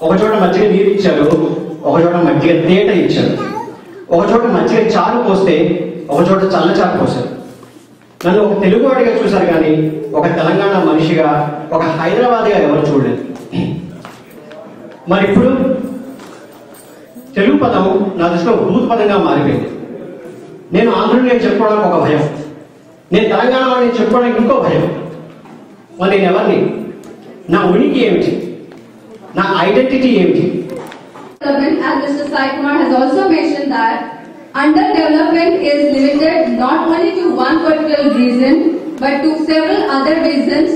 ఒకచోట మజ్జిగ నీరు ఇచ్చారు, ఒకచోట మజ్జిగ తేట ఇచ్చారు, ఒకచోట మజ్జిగ చారు పోస్తే ఒకచోట చల్లచారు పోసారు. నన్ను ఒక తెలుగువాడిగా చూశారు కానీ ఒక తెలంగాణ మనిషిగా, ఒక హైదరాబాద్గా ఎవరు చూడలేదు. మరి ఇప్పుడు తెలుగు పదం నా దృష్టిలో భూత పదంగా మారిపోయింది. నేను ఆంధ్రుడిని చెప్పుకోవడానికి ఒక భయం, నేను తెలంగాణ వాడిని చెప్పుకోవడానికి ఇంకో భయం. మరి నేను ఎవరిని, నా ఉనికి ఏమిటి, నా ఐడెంటిటీ ఏమిటి? As Mr. Sai Kumar has also mentioned that underdevelopment is limited not only to one particular region but to several other regions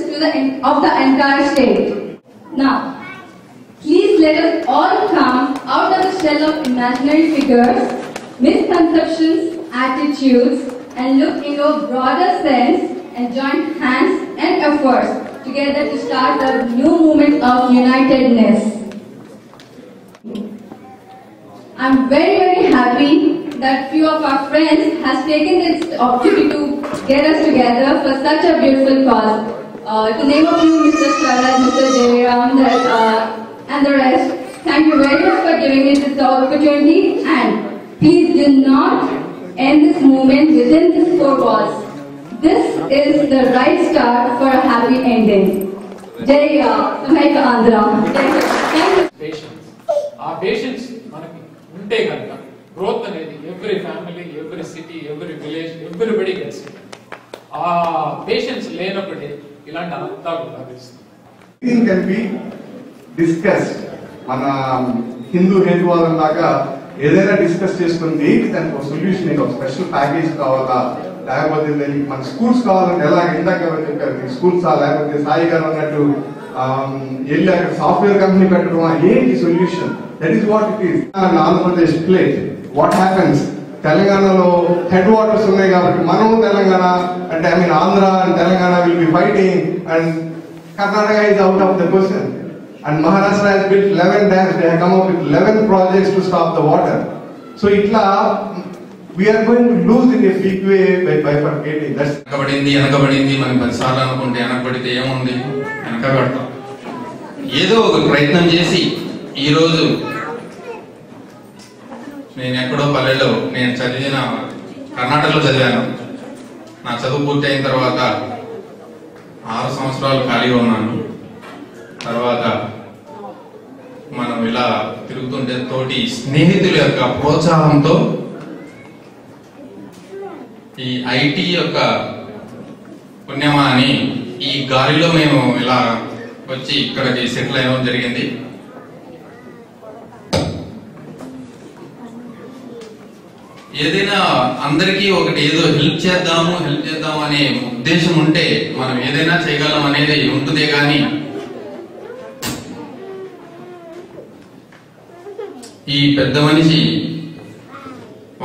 of the entire state. Now, please let us all come out of the shell of imaginary figures, misconceptions, attitudes, and look into a broader sense and join hands and efforts together to start a new movement of unitedness. I'm very, very happy that few of our friends has taken this opportunity to get us together for such a beautiful cause. To name a few, Mr. Sharad, Mr. Jairam, and the rest, thank you very much for giving me this opportunity, and please do not end this movement within these four walls. This is the right start for a happy ending. Jai Samhika Andhra. Thank you. Patience. Our patience unte ganaka growth anedi every family, every city, every village, everybody gets it. Patience లేనప్పుడే ఇలాంటి అర్థాలు లభిస్తాయి. Everything can be discussed. మన హిందూ హేతువాదం లాగా ఏదైనా discuss చేసుకుని ఏంటి దానికి ఒక సొల్యూషన్, ఒక స్పెషల్ ప్యాకేజ్ కావాలా, లేకపోతే మన స్కూల్స్ కావాలంటే ఎలాగ ఇందాక ఎవరు చెప్పారు స్కూల్స్, లేకపోతే సాయి గారు అన్నట్టు వెళ్ళి అక్కడ సాఫ్ట్వేర్ కంపెనీ పెట్టడం, ఏంటి solution? That is what it is. Andhra Pradesh plate what happens, తెలంగాణలో హెడ్ వాటర్స్ ఉన్నాయి కాబట్టి మనం తెలంగాణ అంటే I mean Andhra and Telangana will be fighting and Karnataka is out of the question, and Maharashtra has built 11 dams. They have come up with 11 projects to stop the water. So itla we are going to lose in a big way by bifurcating. That's వెనకబడింది మనం 10 సార్లు అనుకుంటే వెనకబడితే ఏముంది, వెనకబడతాం. ఏదో ఒక ప్రయత్నం చేసి ఈరోజు నేను ఎక్కడో పల్లెలో, నేను చదివిన కర్ణాటకలో చదివాను. నా చదువు పూర్తి అయిన తర్వాత 6 సంవత్సరాలు ఖాళీగా ఉన్నాను. తర్వాత మనం ఇలా తిరుగుతుంటే తోటి స్నేహితుల యొక్క ప్రోత్సాహంతో ఈ ఐటీ యొక్క పుణ్యమా అని ఈ గాలిలో మేము ఇలా వచ్చి ఇక్కడికి సెటిల్ అయ్యడం జరిగింది. ఏదైనా అందరికీ ఒకటి ఏదో హెల్ప్ చేద్దాము అనే ఉద్దేశం ఉంటే మనం ఏదైనా చేయగలం అనేది ఉంటుందే కానీ ఈ పెద్ద మనిషి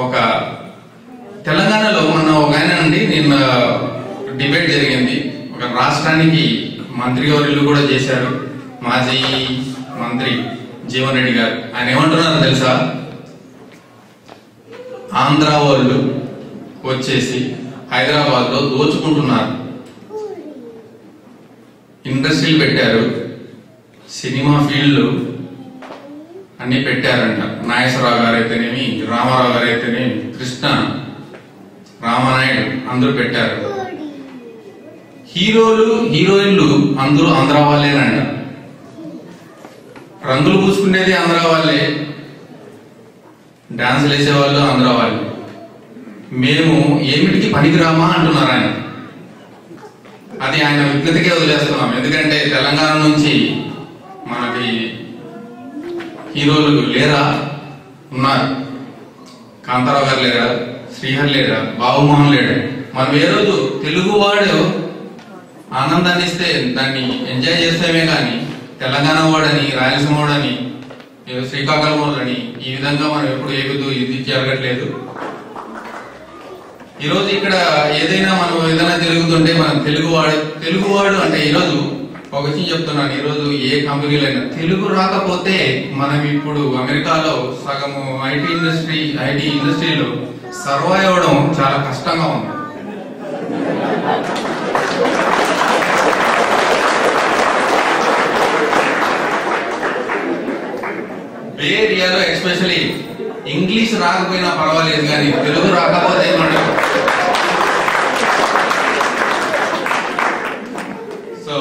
ఒక తెలంగాణలో మొన్న ఒక ఆయన అండి, నిన్న డిబేట్ జరిగింది. ఒక రాష్ట్రానికి మంత్రి వర్యులు కూడా చేశారు, మాజీ మంత్రి జీవన్ రెడ్డి గారు. ఆయన ఏమంటున్నారు తెలుసా, ఆంధ్ర వాళ్ళు వచ్చేసి హైదరాబాద్ లో దోచుకుంటున్నారు, ఇండస్ట్రీలు పెట్టారు, సినిమా ఫీల్డ్ అన్ని పెట్టారంట. నాగేశ్వరరావు గారు అయితేనేమి, రామారావు గారు అయితేనేమి, కృష్ణ, రామానాయుడు అందరూ పెట్టారు. హీరోలు హీరోయిన్లు అందరూ ఆంధ్ర వాళ్ళేనంట. రంగులు పూసుకునేది ఆంధ్ర వాళ్ళే, డాన్సులు వేసేవాళ్ళు ఆంధ్ర వాళ్ళు. మేము ఏమిటికి పనికిరామా అంటున్నారు ఆయన. అది ఆయన విజ్ఞతకే వదిలేస్తున్నాం. ఎందుకంటే తెలంగాణ నుంచి మనకి హీరోలు లేరా, ఉన్నారు. కాంతారావు గారు లేరా, శ్రీహర్ లేరా, బాబుమోహన్ లేడా. మనం ఏ రోజు తెలుగువాడు ఆనందాన్ని ఇస్తే దాన్ని ఎంజాయ్ చేస్తామే కానీ తెలంగాణ వాడని, రాయలసీమ వాడని, శ్రీకాకుళం వాడని ఈ విధంగా మనం ఎప్పుడు ఇది జరగట్లేదు. ఈరోజు ఇక్కడ ఏదైనా మనం ఏదైనా జరుగుతుంటే మనం తెలుగువాడు అంటే ఈరోజు ఒక విషయం చెప్తున్నాను. ఈరోజు ఏ కంపెనీలైనా తెలుగు రాకపోతే మనం ఇప్పుడు అమెరికాలో సగము ఐటీ ఇండస్ట్రీలో సర్వైవ్ అవ్వడం చాలా కష్టంగా ఉంది. బే ఏరియాలో ఎస్పెషలీ ఇంగ్లీష్ రాకపోయినా పర్వాలేదు కానీ తెలుగు రాకపోతే మనం సో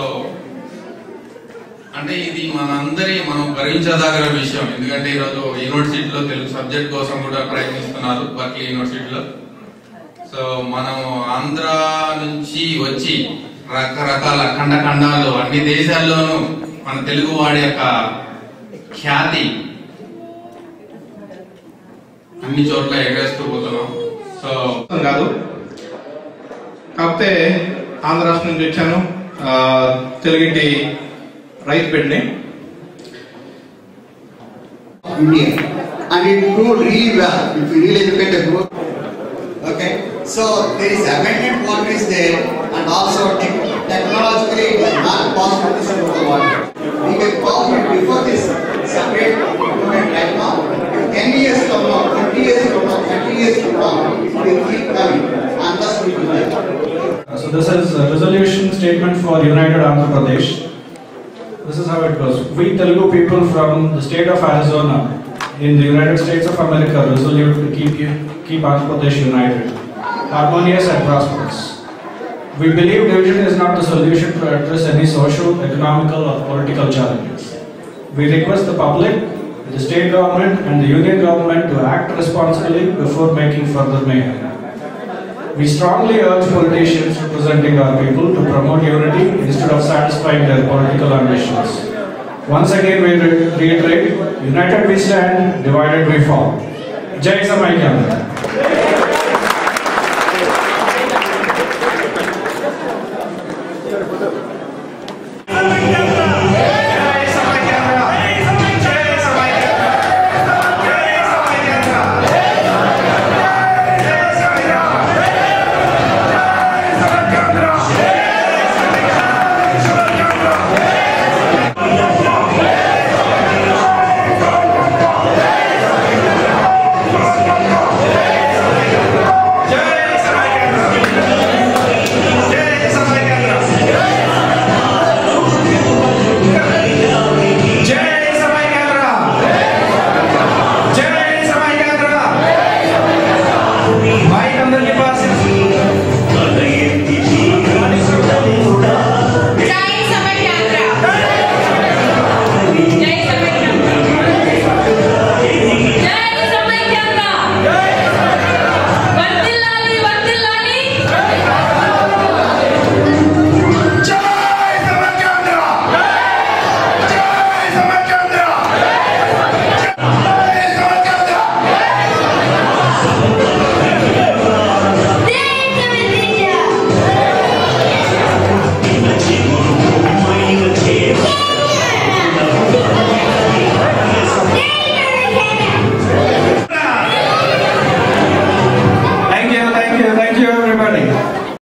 అంటే ఇది మనం గర్వించదగిన విషయం. ఎందుకంటే ఈరోజు యూనివర్సిటీలో తెలుగు సబ్జెక్ట్ కోసం కూడా ప్రయత్నిస్తున్నారు బర్క్లీ యూనివర్సిటీలో. సో మనం ఆంధ్ర నుంచి వచ్చి రకరకాల ఖండాలు అన్ని దేశాల్లోనూ మన తెలుగు వాడి యొక్క ఖ్యాతి అన్ని చోట్ల ఎగరేస్తూ పోతున్నాం. సో కాదు, కాకపోతే ఆంధ్ర రాష్ట్రం నుంచి వచ్చాను, తెలుగింటి రైతు బిడ్డని. India, and it grew really well. If you really look at the growth, okay. So there is abundant water is there, and also technologically it is not possible to store the water. We can call it before this separate movement right now. 10 years from now, 20 years from now, 30 years from now, it will keep coming, and thus we will do that. So this is a resolution statement for United Andhra Pradesh. This is how it goes. We Telugu people from the state of Arizona in the United States of America resolute to keep Andhra Pradesh united, harmonious and prosperous. We believe division is not the solution to address any social, economical or political challenges. We request the public, the state government and the union government to act responsibly before making further mayhem. We strongly urge politicians representing our people to promote unity instead of satisfying their political ambitions. Once again, we reiterate, united we stand, divided we fall. Jai Samaikya.